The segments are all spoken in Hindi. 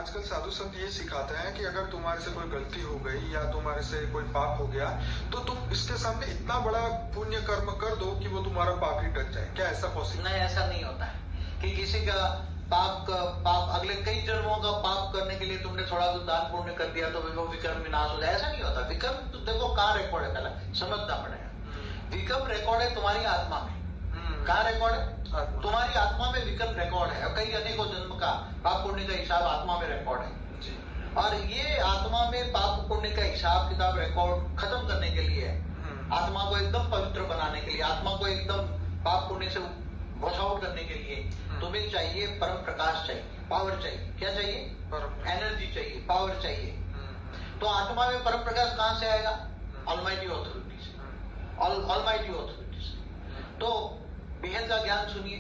आजकल साधु संत ये सिखाते हैं कि अगर तुम्हारे से कोई गलती हो गई या तुम्हारे से कोई पाप हो गया तो तुम इसके सामने इतना बड़ा पुण्य कर्म कर दो कि वो तुम्हारा पाप ही टच जाए। क्या ऐसा पॉसिबल? नहीं, ऐसा नहीं होता है कि किसी का पाप अगले कई जन्मों का पाप करने के लिए तुमने थोड़ा तो दान पुण्य कर दिया तो वो विक्रम विनाश हो जाए, ऐसा नहीं होता। विक्रम तो देखो कहाँ रिकॉर्ड है, पहला समझना पड़ेगा। विक्रम रिकॉर्ड है तुम्हारी आत्मा में। कहाँ रिकॉर्ड है? तुम्हारी आत्मा में विक्रम रिकॉर्ड है और कई अनेकों जन्म का पाप पुण्य का हिसाब आत्मा में रिकॉर्ड है। और ये आत्मा में पाप पुण्य का हिसाब किताब रिकॉर्ड खत्म करने के लिए, आत्मा को एकदम पवित्र बनाने के लिए, आत्मा को एकदम पाप पुण्य से वॉश आउट करने के लिए तुम्हें चाहिए परम प्रकाश चाहिए, पावर चाहिए। क्या चाहिए? एनर्जी चाहिए, पावर चाहिए। तो आत्मा में परम प्रकाश कहां से आएगा? ऑलमाइटी ऑथोरिटी से, ऑलमाइटी ऑथोरिटी से। तो बेहद का ज्ञान सुनिए।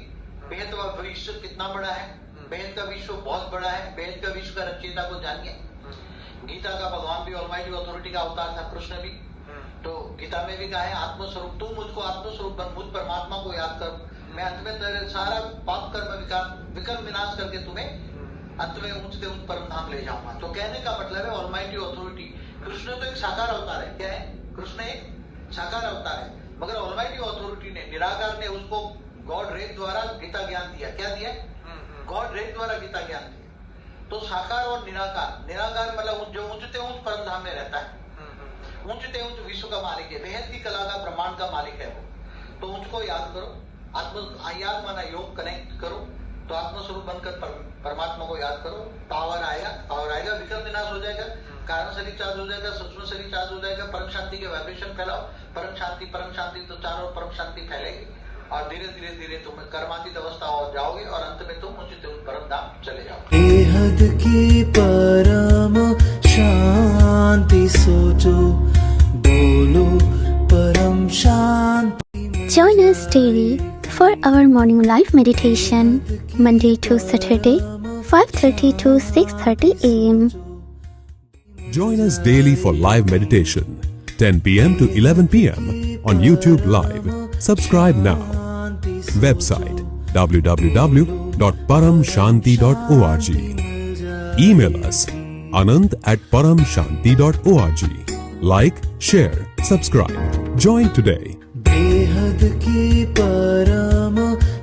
बेहद का विश्व कितना बड़ा है, बेहद का विश्व बहुत बड़ा है। बेहद का विश्व का रचयिता को जानिए। गीता का भगवान भी ऑलमाइटी ऑथोरिटी का अवतार था, कृष्ण भी। तो गीता में भी कहा है आत्मस्वरूप, तू मुझको आत्मस्वरूप बन, मुझ परमात्मा को याद कर, मैं अंत में तेरे सारा पाप कर्म विकर्म विनाश करके तुम्हें अंत में उच्च परम धाम ले जाऊंगा। तो कहने का मतलब है ऑलमाइटी ऑथोरिटी। कृष्ण तो एक साकार अवतार है। क्या है? कृष्ण एक साकार अवतार है, मगर ऑलमाइटी ऑथोरिटी ने, निराकार ने उसको गॉड रे द्वारा गीता ज्ञान दिया। क्या दिया? गॉड रे द्वारा गीता ज्ञान दिया। तो साकार और निराकार, निराकार मतलब जो ऊंचते ऊंच परम धाम में रहता है, ऊंचते ऊंच विश्व का मालिक है, बेहद की कला का ब्रह्मांड का मालिक है वो। तो मुझको याद करो, याद माना योग कनेक्ट करो, तो आत्मस्वरूप बनकर परमात्मा को याद करो। पावर आएगा, विक्रम विनाश हो जाएगा, कारण शरीर चार्ज हो जाएगा, सूक्ष्म शरीर चार्ज हो जाएगा, परम शांति के वाइब्रेशन फैलाओ। परम शांति तो चारों परम शांति फैलेगी और धीरे धीरे धीरे तुम कर्मातीत अवस्था हो जाओगे और अंत में तुम उचित परम धाम चले जाओगे। बेहद की परम शांति सोचो, बोलो परम शांति। Join us daily for our morning live meditation, Monday to Saturday, 5:30 to 6:30 a.m. Join us daily for live meditation, 10 p.m. to 11 p.m. on YouTube Live. Subscribe now. Website www.paramshanti.org. Email us anant@paramshanti.org. Like, share, subscribe. Join today. बेहद की परम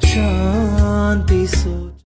शांति सो